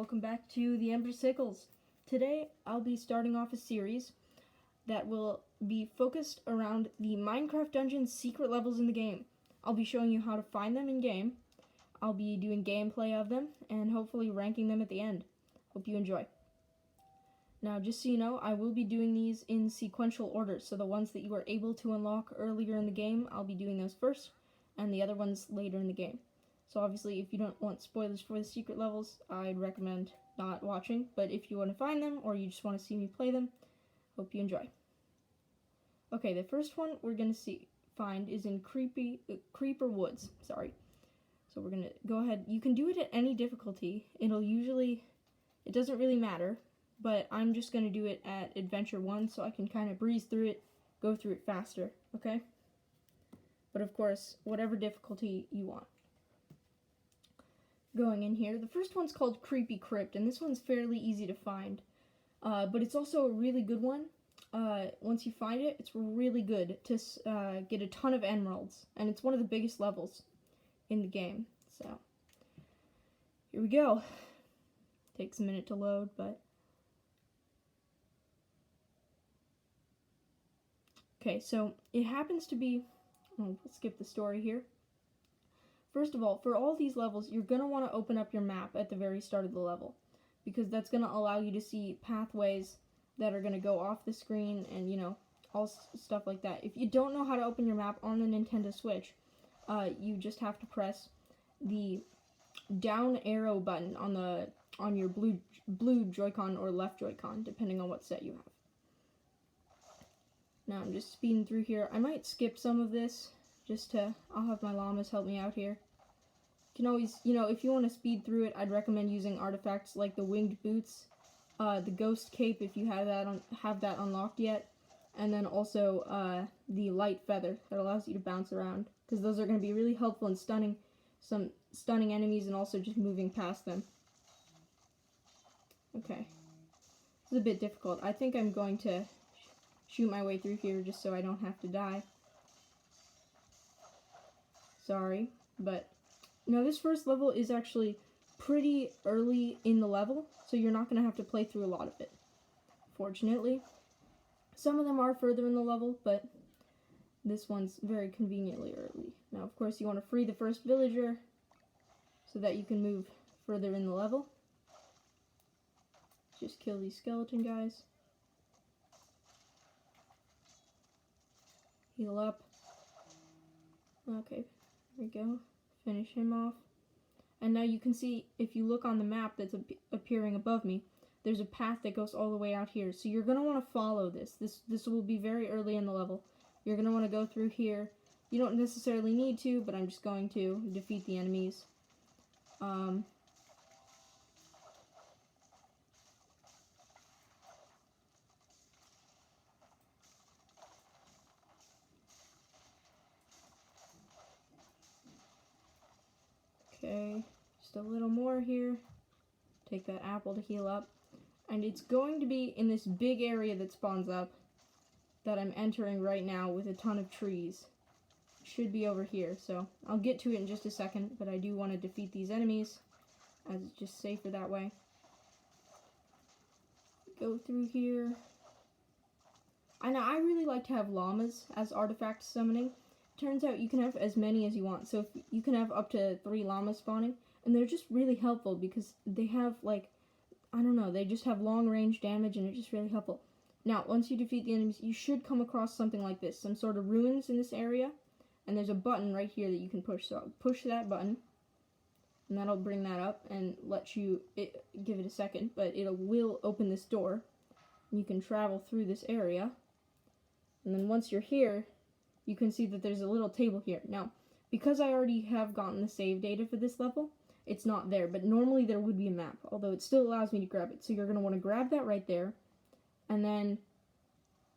welcome back to the Ember Sickles. Today I'll be starting off a series that will be focused around the Minecraft Dungeons secret levels in the game. I'll be showing you how to find them in game. I'll be doing gameplay of them and hopefully ranking them at the end. Hope you enjoy. Now, just so you know, I will be doing these in sequential order, so the ones that you are able to unlock earlier in the game, I'll be doing those first, and the other ones later in the game. So obviously, if you don't want spoilers for the secret levels, I'd recommend not watching. But if you want to find them, or you just want to see me play them, hope you enjoy. Okay, the first one we're going to find is in Creeper Woods. Sorry. So we're going to go ahead. You can do it at any difficulty. It doesn't really matter. But I'm just going to do it at Adventure 1 so I can kind of breeze through it, go through it faster, okay? But of course, whatever difficulty you want. Going in here, the first one's called Creepy Crypt, and this one's fairly easy to find. But it's also a really good one. Once you find it, it's really good to get a ton of emeralds, and it's one of the biggest levels in the game. So, here we go. Takes a minute to load, but... Okay, so it happens to be... Oh, let's skip the story here. First of all, for all these levels, you're going to want to open up your map at the very start of the level, because that's going to allow you to see pathways that are going to go off the screen and, you know, all stuff like that. If you don't know how to open your map on the Nintendo Switch, you just have to press the down arrow button on your blue Joy-Con or left Joy-Con, depending on what set you have. Now I'm just speeding through here. I might skip some of this, I'll have my llamas help me out here. You can always, you know, if you want to speed through it, I'd recommend using artifacts like the winged boots, the ghost cape if you have that unlocked yet, and then also the light feather that allows you to bounce around, because those are going to be really helpful in stunning enemies and also just moving past them. Okay, this is a bit difficult. I think I'm going to shoot my way through here just so I don't have to die. Sorry, but now this first level is actually pretty early in the level, so you're not going to have to play through a lot of it, fortunately. Some of them are further in the level, but this one's very conveniently early. Now, of course, you want to free the first villager so that you can move further in the level. Just kill these skeleton guys. Heal up. Okay, there we go. Finish him off. And now you can see, if you look on the map that's appearing above me, there's a path that goes all the way out here. So you're going to want to follow this. This will be very early in the level. You're going to want to go through here. You don't necessarily need to, but I'm just going to defeat the enemies. Okay, just a little more here. Take that apple to heal up. And it's going to be in this big area that spawns up that I'm entering right now with a ton of trees. It should be over here, so I'll get to it in just a second, but I do want to defeat these enemies, as it's just safer that way. Go through here. I really like to have llamas as artifact summoning. Turns out you can have as many as you want, so if you can have up to 3 llamas spawning, and they're just really helpful because they have, like, I don't know, they just have long range damage and it's just really helpful. Now, once you defeat the enemies, you should come across something like this, some sort of ruins in this area, and there's a button right here that you can push, so I'll push that button, and that'll bring that up and let you, give it a second, but it will open this door, and you can travel through this area, and then once you're here, you can see that there's a little table here. Now, because I already have gotten the save data for this level, it's not there, but normally there would be a map, although it still allows me to grab it. So you're going to want to grab that right there, and then,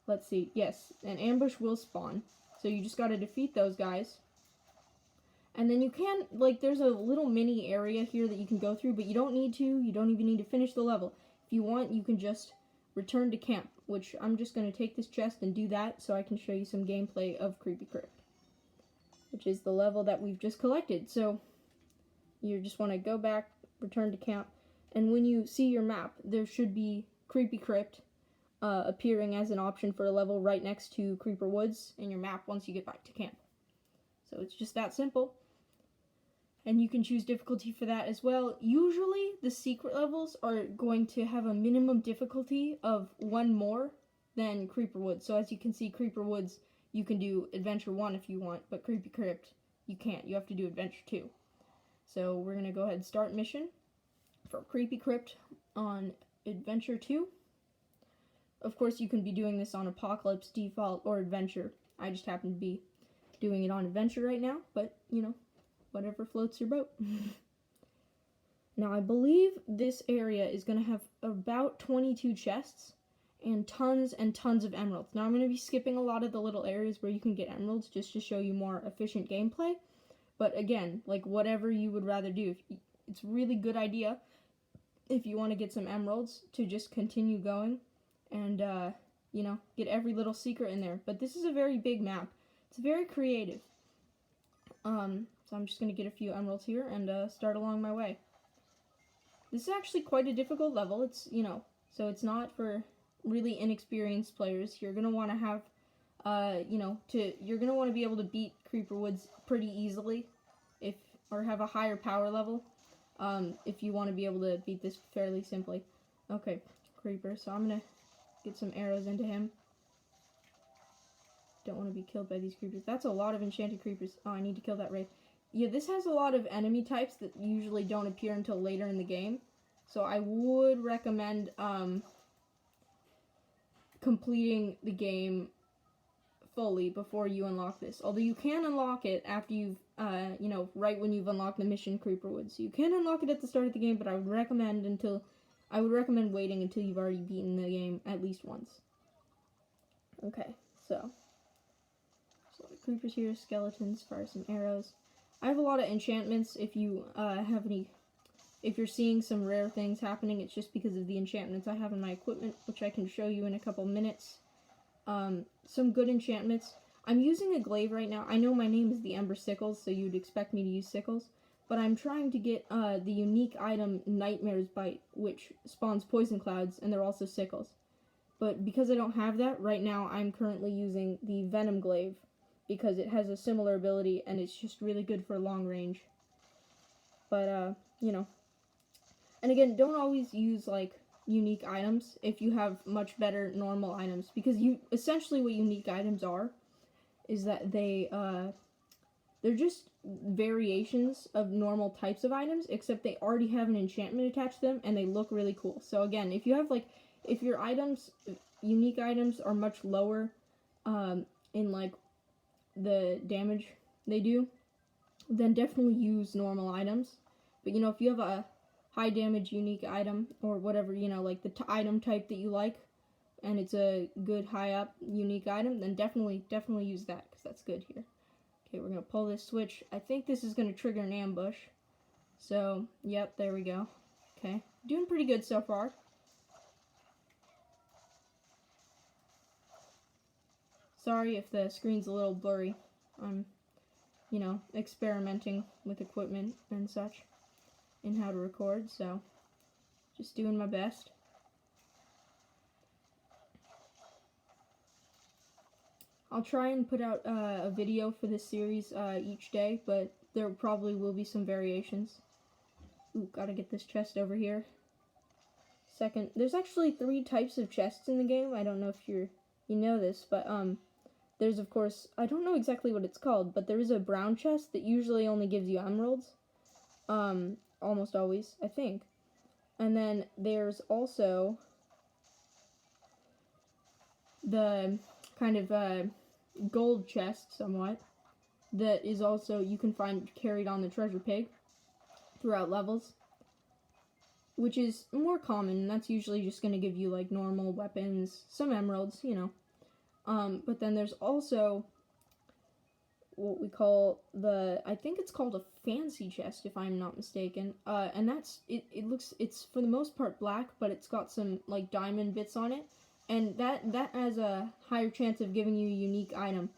let's see, yes, an ambush will spawn. So you just got to defeat those guys. And then you can, like, there's a little mini area here that you can go through, but you don't need to. You don't even need to finish the level. If you want, you can just return to camp, which I'm just going to take this chest and do that so I can show you some gameplay of Creepy Crypt, which is the level that we've just collected. So you just want to go back, return to camp, And when you see your map, there should be Creepy Crypt appearing as an option for a level right next to Creeper Woods in your map once you get back to camp. So it's just that simple. And you can choose difficulty for that as well. Usually the secret levels are going to have a minimum difficulty of 1 more than Creeper Woods. So as you can see, Creeper Woods, you can do Adventure 1 if you want, but Creepy Crypt, you can't. You have to do Adventure 2. So we're going to go ahead and start mission for Creepy Crypt on Adventure 2. Of course, you can be doing this on Apocalypse, Default, or Adventure. I just happen to be doing it on Adventure right now, but, you know, whatever floats your boat. Now, I believe this area is going to have about 22 chests and tons of emeralds. Now, I'm going to be skipping a lot of the little areas where you can get emeralds just to show you more efficient gameplay. But again, like, whatever you would rather do. It's a really good idea if you want to get some emeralds to just continue going and, you know, get every little secret in there. But this is a very big map. It's very creative. So I'm just going to get a few emeralds here and start along my way. This is actually quite a difficult level. It's, you know, so it's not for really inexperienced players. You're going to want to have, you know, you're going to want to be able to beat Creeper Woods pretty easily or have a higher power level if you want to be able to beat this fairly simply. Okay, Creeper, so I'm going to get some arrows into him. Don't want to be killed by these creepers. That's a lot of enchanted creepers. Oh, I need to kill that wraith. Yeah, this has a lot of enemy types that usually don't appear until later in the game. So I would recommend completing the game fully before you unlock this. Although you can unlock it after you've, you know, right when you've unlocked the mission Creeper Woods. So you can unlock it at the start of the game, but I would recommend waiting until you've already beaten the game at least once. Okay, so creepers here, skeletons, fire some arrows. I have a lot of enchantments. If you if you're seeing some rare things happening, it's just because of the enchantments I have in my equipment, which I can show you in a couple minutes. Some good enchantments. I'm using a glaive right now. I know my name is the Ember Sickles, so you'd expect me to use sickles, but I'm trying to get the unique item Nightmare's Bite, which spawns poison clouds, and they're also sickles. But because I don't have that, right now I'm currently using the Venom Glaive, because it has a similar ability, and it's just really good for long range. But, you know. And again, don't always use, like, unique items if you have much better normal items, because essentially what unique items are is that they're just variations of normal types of items, except they already have an enchantment attached to them, and they look really cool. So again, if you have, like, if your unique items are much lower, in, like, the damage they do, then definitely use normal items. But, you know, if you have a high damage unique item, or whatever, you know, like the item type that you like, and it's a good high up unique item, then definitely use that, because that's good here. Okay, we're going to pull this switch. I think this is going to trigger an ambush. So, yep, there we go. Okay, doing pretty good so far. Sorry if the screen's a little blurry. I'm, you know, experimenting with equipment and such and how to record, so just doing my best. I'll try and put out a video for this series each day, but there probably will be some variations. Ooh, gotta get this chest over here. Second, there's actually 3 types of chests in the game. I don't know if you know this, but there's, of course, I don't know exactly what it's called, but there is a brown chest that usually only gives you emeralds. Almost always, I think. And then there's also the kind of gold chest, somewhat, that is also, you can find carried on the treasure pig throughout levels, which is more common, and that's usually just going to give you, like, normal weapons, some emeralds, you know. But then there's also what we call I think it's called a fancy chest, if I'm not mistaken. And that's, it's for the most part black, but it's got some, like, diamond bits on it. And that has a higher chance of giving you a unique item.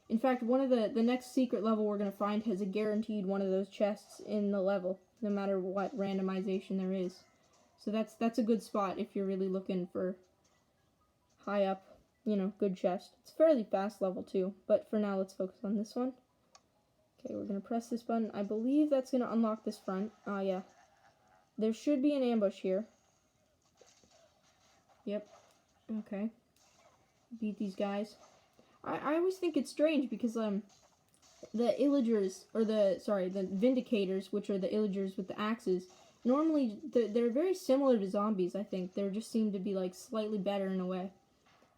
In fact, one of the next secret level we're going to find has a guaranteed one of those chests in the level, no matter what randomization there is. So that's a good spot if you're really looking for high up, you know, good chest. It's fairly fast level too, but for now let's focus on this one. Okay, we're gonna press this button. I believe that's gonna unlock this front. Yeah. There should be an ambush here. Yep. Okay. Beat these guys. I always think it's strange because the illagers, or the vindicators, which are the illagers with the axes, normally they're very similar to zombies. I think they just seem to be like slightly better in a way.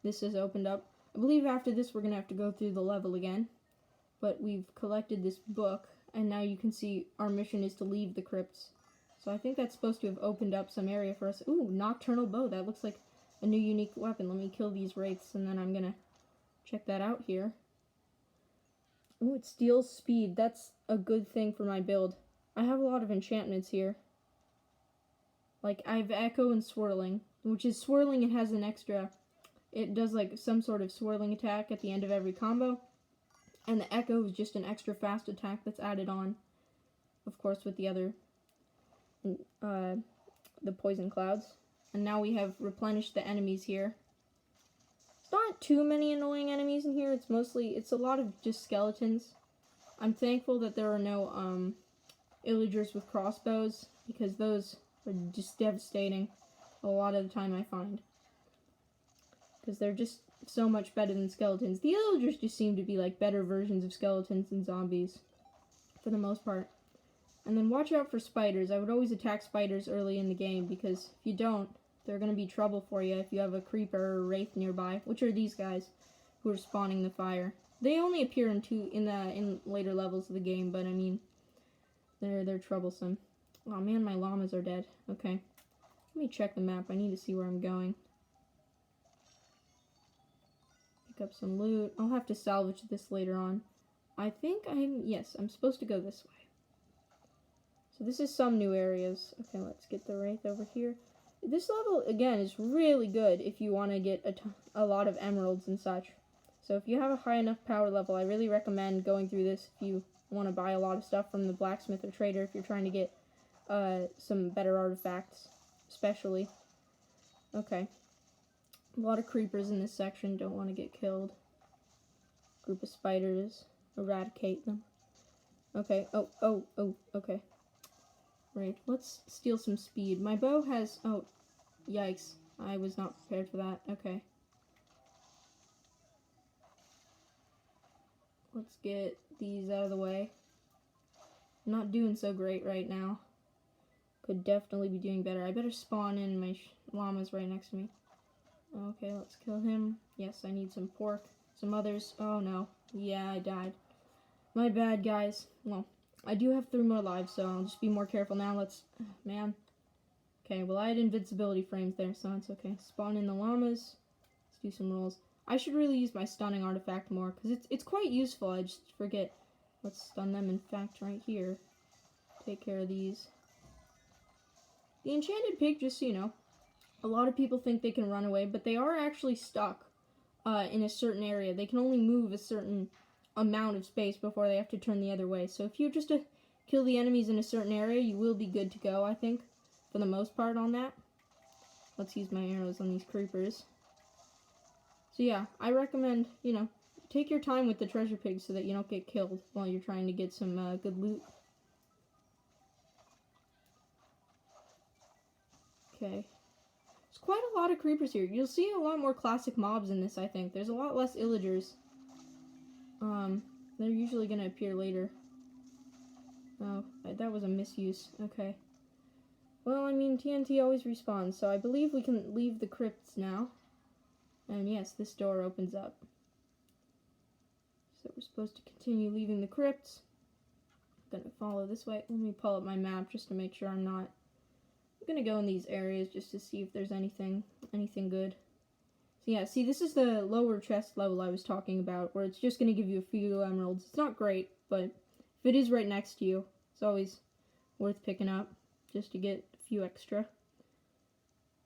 This is opened up. I believe after this we're gonna have to go through the level again, but we've collected this book, and now you can see our mission is to leave the crypts. So I think that's supposed to have opened up some area for us. Ooh, nocturnal bow. That looks like a new unique weapon. Let me kill these wraiths, and then I'm gonna check that out here. Ooh, it steals speed. That's a good thing for my build. I have a lot of enchantments here. Like, I have Echo and Swirling, which is swirling. It has an extra... It does, like, some sort of swirling attack at the end of every combo. And the Echo is just an extra fast attack that's added on, of course, with the other... the Poison Clouds. And now we have replenished the enemies here. It's not too many annoying enemies in here. It's a lot of just skeletons. I'm thankful that there are no illagers with crossbows, because those are just devastating a lot of the time, I find. Because they're just so much better than skeletons. The illagers just seem to be like better versions of skeletons and zombies, for the most part. And then watch out for spiders. I would always attack spiders early in the game, because if you don't, they're going to be trouble for you if you have a creeper or a wraith nearby, which are these guys who are spawning the fire. They only appear in later levels of the game, but I mean, they're troublesome. Oh man, my llamas are dead. Okay. Let me check the map. I need to see where I'm going. Pick up some loot. I'll have to salvage this later on. I think I'm supposed to go this way. So this is some new areas. Okay, let's get the wraith over here. This level, again, is really good if you want to get a lot of emeralds and such. So if you have a high enough power level, I really recommend going through this if you want to buy a lot of stuff from the blacksmith or trader if you're trying to get some better artifacts, especially. Okay. A lot of creepers in this section, don't want to get killed. Group of spiders, eradicate them. Okay, oh, okay. Right, let's steal some speed. My bow has, oh, yikes. I was not prepared for that. Okay. Let's get these out of the way. I'm not doing so great right now. Could definitely be doing better. I better spawn in my llamas right next to me. Okay, let's kill him. Yes, I need some pork. Some others. Oh no. Yeah, I died. My bad, guys. Well, I do have 3 more lives, so I'll just be more careful now. Man. Okay, well, I had invincibility frames there, so it's okay. Spawn in the llamas. Let's do some rolls. I should really use my stunning artifact more, because it's quite useful. I just forget. Let's stun them, in fact, right here. Take care of these. The enchanted pig, just so you know, a lot of people think they can run away, but they are actually stuck in a certain area. They can only move a certain amount of space before they have to turn the other way. So if you just kill the enemies in a certain area, you will be good to go, I think, for the most part on that. Let's use my arrows on these creepers. So yeah, I recommend, you know, take your time with the treasure pigs so that you don't get killed while you're trying to get some good loot. Okay. There's quite a lot of creepers here. You'll see a lot more classic mobs in this, I think. There's a lot less illagers. They're usually going to appear later. Oh, that was a misuse. Okay. Well, I mean, TNT always respawns, so I believe we can leave the crypts now. And yes, this door opens up. So we're supposed to continue leaving the crypts. I'm going to follow this way. Let me pull up my map just to make sure I'm not... I'm going to go in these areas just to see if there's anything good. So yeah, see, this is the lower chest level I was talking about, where it's just going to give you a few emeralds. It's not great, but if it is right next to you, it's always worth picking up, just to get a few extra.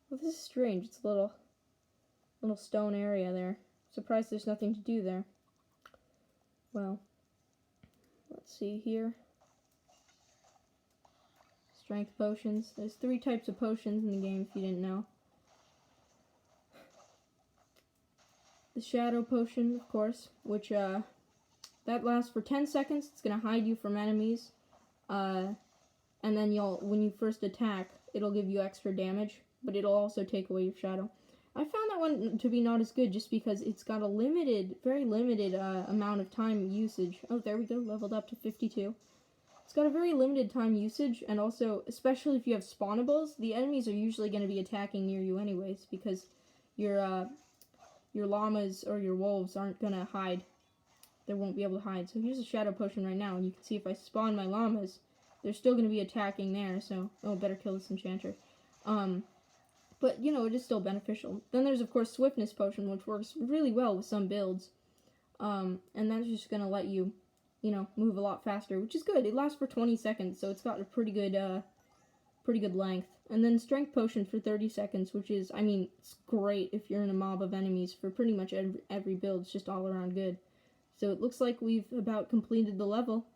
Well, this is strange. It's a little stone area there. Surprised there's nothing to do there. Well, let's see here. Let's strength potions. There's 3 types of potions in the game if you didn't know. The shadow potion, of course, which that lasts for 10 seconds. It's gonna hide you from enemies, and then when you first attack, it'll give you extra damage, but it'll also take away your shadow. I found that one to be not as good just because it's got a very limited amount of time usage. Oh, there we go, leveled up to 52. It's got a very limited time usage, and also, especially if you have spawnables, the enemies are usually going to be attacking near you anyways, because your llamas or your wolves aren't going to hide. They won't be able to hide. So here's a shadow potion right now, and you can see if I spawn my llamas, they're still going to be attacking there, so, oh, better kill this enchanter. But, you know, it is still beneficial. Then there's, of course, Swiftness Potion, which works really well with some builds. And that's just going to let you, you know, move a lot faster, which is good. It lasts for 20 seconds, so it's got a pretty good length. And then Strength Potion for 30 seconds, which is, I mean, it's great if you're in a mob of enemies for pretty much every build. It's just all around good. So it looks like we've about completed the level.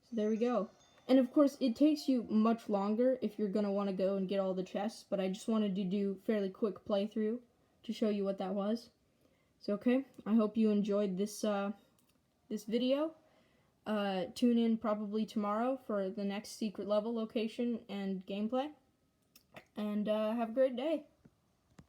So there we go. And of course, it takes you much longer if you're going to want to go and get all the chests, but I just wanted to do fairly quick playthrough to show you what that was. So okay, I hope you enjoyed this this video. Tune in probably tomorrow for the next secret level location and gameplay. And have a great day.